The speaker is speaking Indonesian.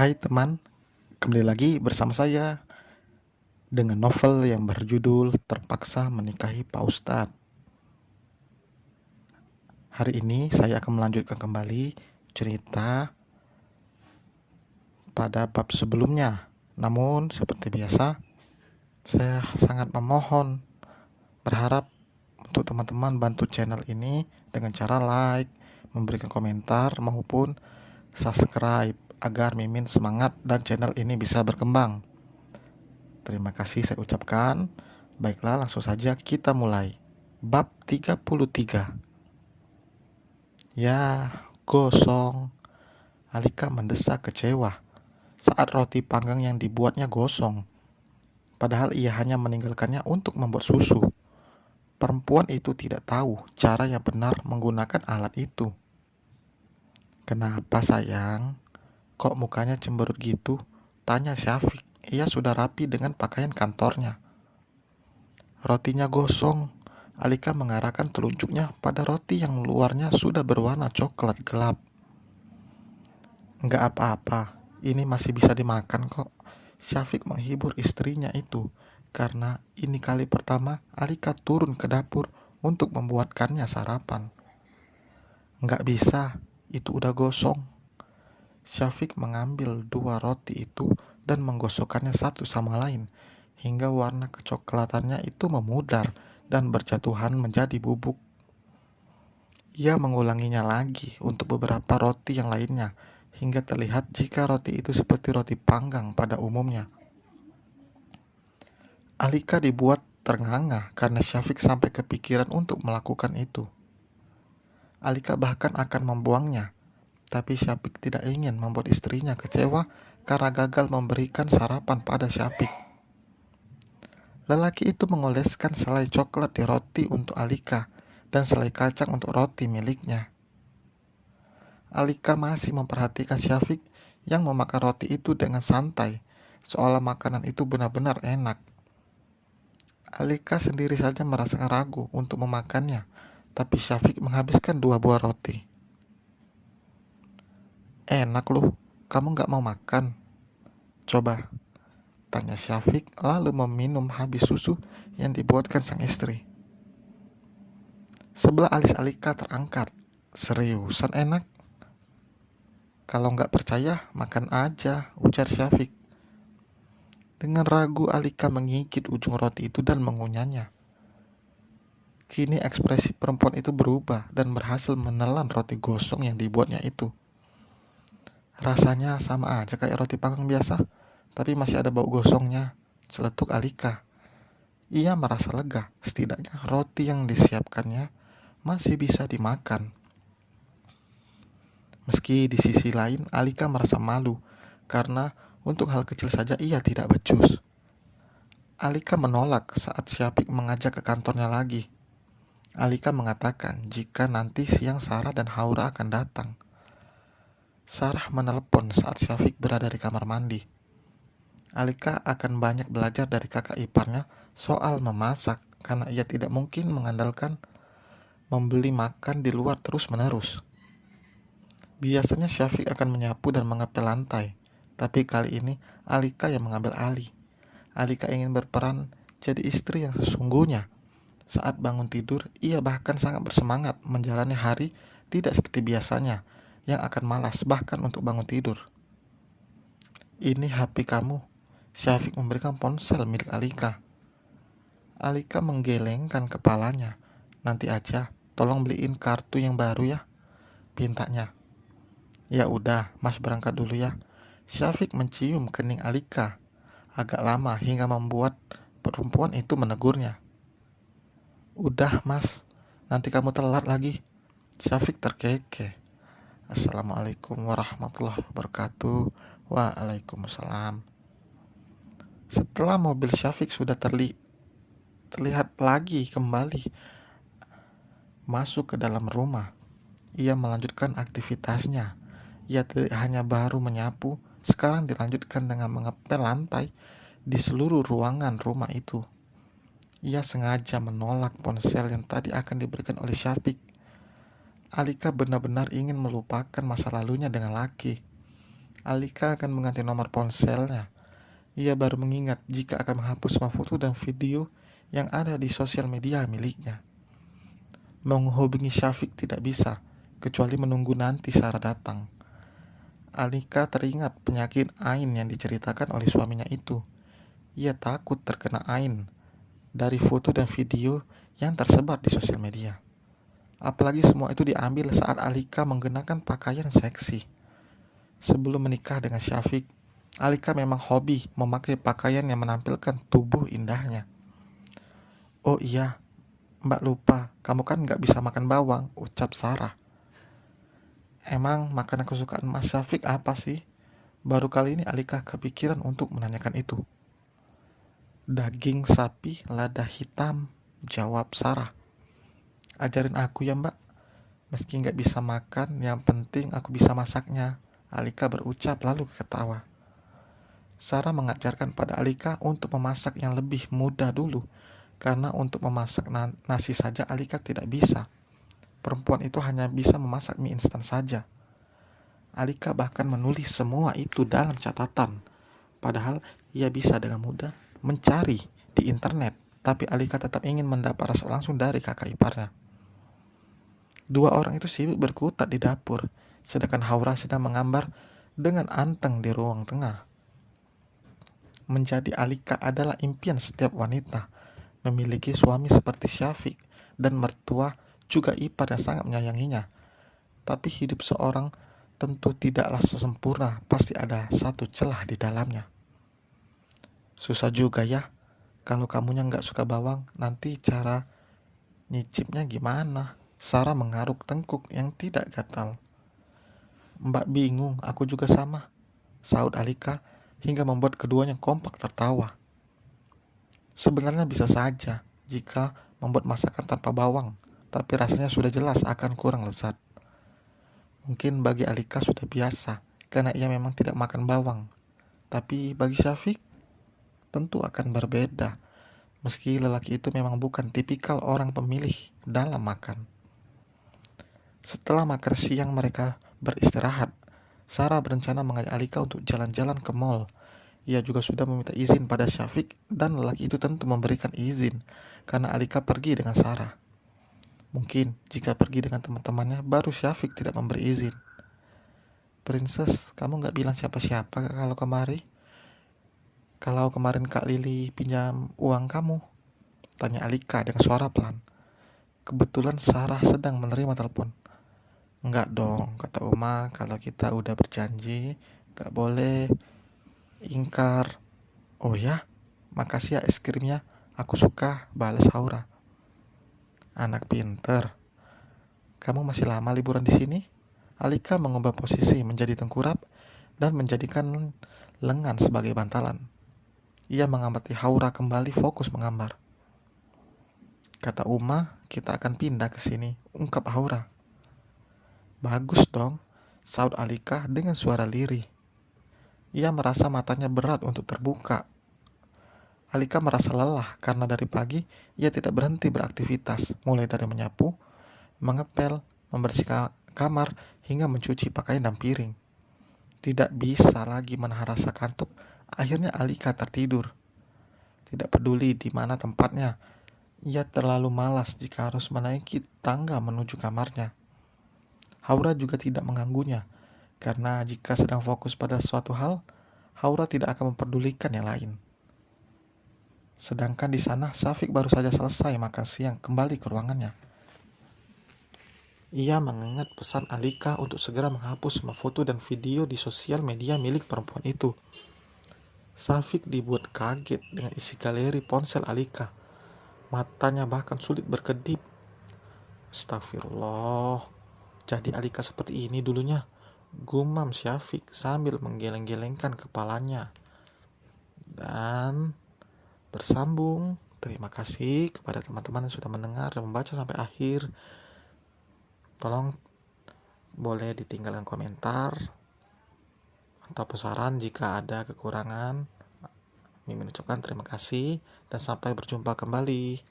Hai teman, kembali lagi bersama saya dengan novel yang berjudul Terpaksa Menikahi Pak Ustadz. Hari ini saya akan melanjutkan kembali cerita pada bab sebelumnya. Namun seperti biasa, saya sangat berharap untuk teman-teman bantu channel ini dengan cara like, memberikan komentar maupun subscribe agar Mimin semangat dan channel ini bisa berkembang. Terima kasih saya ucapkan. Baiklah, langsung saja kita mulai. Bab 33. Ya, gosong. Alika mendesak kecewa saat roti panggang yang dibuatnya gosong. Padahal ia hanya meninggalkannya untuk membuat susu. Perempuan itu tidak tahu cara yang benar menggunakan alat itu. Kenapa sayang? Kok mukanya cemberut gitu? Tanya Syafiq. Ia sudah rapi dengan pakaian kantornya. Rotinya gosong. Alika mengarahkan telunjuknya pada roti yang luarnya sudah berwarna coklat gelap. Enggak apa-apa, ini masih bisa dimakan kok. Syafiq menghibur istrinya itu, karena ini kali pertama Alika turun ke dapur untuk membuatkannya sarapan. Enggak bisa, itu udah gosong. Syafiq mengambil dua roti itu dan menggosokkannya satu sama lain, hingga warna kecoklatannya itu memudar dan berjatuhan menjadi bubuk. Ia mengulanginya lagi untuk beberapa roti yang lainnya, hingga terlihat jika roti itu seperti roti panggang pada umumnya. Alika dibuat ternganga karena Syafiq sampai kepikiran untuk melakukan itu. Alika bahkan akan membuangnya, tapi Syafiq tidak ingin membuat istrinya kecewa karena gagal memberikan sarapan pada Syafiq. Lelaki itu mengoleskan selai coklat di roti untuk Alika dan selai kacang untuk roti miliknya. Alika masih memperhatikan Syafiq yang memakan roti itu dengan santai, seolah makanan itu benar-benar enak. Alika sendiri saja merasa ragu untuk memakannya, tapi Syafiq menghabiskan dua buah roti. Enak loh, kamu gak mau makan? Coba, tanya Syafiq lalu meminum habis susu yang dibuatkan sang istri. Sebelah alis Alika terangkat. Seriusan enak? Kalau nggak percaya, makan aja, ujar Syafiq. Dengan ragu Alika menggigit ujung roti itu dan mengunyahnya. Kini ekspresi perempuan itu berubah dan berhasil menelan roti gosong yang dibuatnya itu. Rasanya sama aja kayak roti panggang biasa, tapi masih ada bau gosongnya, celetuk Alika. Ia merasa lega, setidaknya roti yang disiapkannya masih bisa dimakan. Meski di sisi lain Alika merasa malu karena untuk hal kecil saja ia tidak becus. Alika menolak saat Syafiq mengajak ke kantornya lagi. Alika mengatakan jika nanti siang Sarah dan Haura akan datang. Sarah menelepon saat Syafiq berada di kamar mandi. Alika akan banyak belajar dari kakak iparnya soal memasak karena ia tidak mungkin mengandalkan membeli makan di luar terus-menerus. Biasanya Syafiq akan menyapu dan mengepel lantai, tapi kali ini Alika yang mengambil alih. Alika ingin berperan jadi istri yang sesungguhnya. Saat bangun tidur, ia bahkan sangat bersemangat menjalani hari tidak seperti biasanya, yang akan malas bahkan untuk bangun tidur. Ini HP kamu. Syafiq memberikan ponsel milik Alika. Alika menggelengkan kepalanya. Nanti aja, tolong beliin kartu yang baru ya, pintanya. Ya udah, Mas berangkat dulu ya. Syafiq mencium kening Alika agak lama hingga membuat perempuan itu menegurnya. Udah Mas, nanti kamu telat lagi. Syafiq terkekeh. Assalamualaikum warahmatullahi wabarakatuh. Waalaikumsalam. Setelah mobil Syafiq sudah terlihat lagi kembali masuk ke dalam rumah, ia melanjutkan aktivitasnya. Ia tidak hanya baru menyapu, sekarang dilanjutkan dengan mengepel lantai di seluruh ruangan rumah itu. Ia sengaja menolak ponsel yang tadi akan diberikan oleh Syafiq. Alika benar-benar ingin melupakan masa lalunya dengan laki. Alika akan mengganti nomor ponselnya. Ia baru mengingat jika akan menghapus semua foto dan video yang ada di sosial media miliknya. Menghubungi Syafiq tidak bisa, kecuali menunggu nanti Sarah datang. Alika teringat penyakit Ain yang diceritakan oleh suaminya itu. Ia takut terkena Ain dari foto dan video yang tersebar di sosial media. Apalagi semua itu diambil saat Alika menggunakan pakaian seksi. Sebelum menikah dengan Syafiq, Alika memang hobi memakai pakaian yang menampilkan tubuh indahnya. "Oh iya, Mbak lupa, kamu kan gak bisa makan bawang," ucap Sarah. "Emang makanan kesukaan Mas Syafiq apa sih?" Baru kali ini Alika kepikiran untuk menanyakan itu. "Daging sapi lada hitam," jawab Sarah. "Ajarin aku ya Mbak, meski gak bisa makan, yang penting aku bisa masaknya," Alika berucap lalu ketawa. Sarah mengajarkan pada Alika untuk memasak yang lebih mudah dulu, karena untuk memasak nasi saja Alika tidak bisa. Perempuan itu hanya bisa memasak mie instan saja. Alika bahkan menulis semua itu dalam catatan, padahal ia bisa dengan mudah mencari di internet, tapi Alika tetap ingin mendapat resep langsung dari kakak iparnya. Dua orang itu sibuk berkutat di dapur, sedangkan Haura sedang menggambar dengan anteng di ruang tengah. Menjadi Alika adalah impian setiap wanita, memiliki suami seperti Syafiq dan mertua juga ipar yang sangat menyayanginya. Tapi hidup seorang tentu tidaklah sempurna, pasti ada satu celah di dalamnya. Susah juga ya, kalau kamunya nggak suka bawang, nanti cara nyicipnya gimana? Sarah mengaruk tengkuk yang tidak gatal. "Mbak bingung, aku juga sama," sahut Alika hingga membuat keduanya kompak tertawa. Sebenarnya bisa saja jika membuat masakan tanpa bawang, tapi rasanya sudah jelas akan kurang lezat. Mungkin bagi Alika sudah biasa, karena ia memang tidak makan bawang. Tapi bagi Syafiq, tentu akan berbeda, meski lelaki itu memang bukan tipikal orang pemilih dalam makan. Setelah makan siang mereka beristirahat, Sarah berencana mengajak Alika untuk jalan-jalan ke mall. Ia juga sudah meminta izin pada Syafiq dan lelaki itu tentu memberikan izin karena Alika pergi dengan Sarah. Mungkin jika pergi dengan teman-temannya baru Syafiq tidak memberi izin. "Princess, kamu gak bilang siapa-siapa kalau kemarin Kak Lili pinjam uang kamu?" tanya Alika dengan suara pelan. Kebetulan Sarah sedang menerima telepon. "Enggak dong," kata Uma, "kalau kita udah berjanji gak boleh ingkar." "Oh ya, makasih ya es krimnya, aku suka," balas Haura. "Anak pinter. Kamu masih lama liburan di sini?" Alika mengubah posisi menjadi tengkurap dan menjadikan lengan sebagai bantalan. Ia mengamati Haura kembali fokus menggambar. "Kata Uma, kita akan pindah ke sini," ungkap Haura. "Bagus dong," sahut Alika dengan suara lirih. Ia merasa matanya berat untuk terbuka. Alika merasa lelah karena dari pagi ia tidak berhenti beraktivitas, mulai dari menyapu, mengepel, membersihkan kamar, hingga mencuci pakaian dan piring. Tidak bisa lagi menahan rasa kantuk, akhirnya Alika tertidur. Tidak peduli di mana tempatnya, ia terlalu malas jika harus menaiki tangga menuju kamarnya. Haura juga tidak mengganggunya, karena jika sedang fokus pada suatu hal, Haura tidak akan memperdulikan yang lain. Sedangkan di sana, Syafiq baru saja selesai makan siang kembali ke ruangannya. Ia mengingat pesan Alika untuk segera menghapus semua foto dan video di sosial media milik perempuan itu. Syafiq dibuat kaget dengan isi galeri ponsel Alika. Matanya bahkan sulit berkedip. "Astagfirullah, jadi Alika seperti ini dulunya," gumam Syafiq sambil menggeleng-gelengkan kepalanya. Dan bersambung. Terima kasih kepada teman-teman yang sudah mendengar dan membaca sampai akhir. Tolong boleh ditinggalkan komentar atau saran jika ada kekurangan. Mimin ucapkan terima kasih dan sampai berjumpa kembali.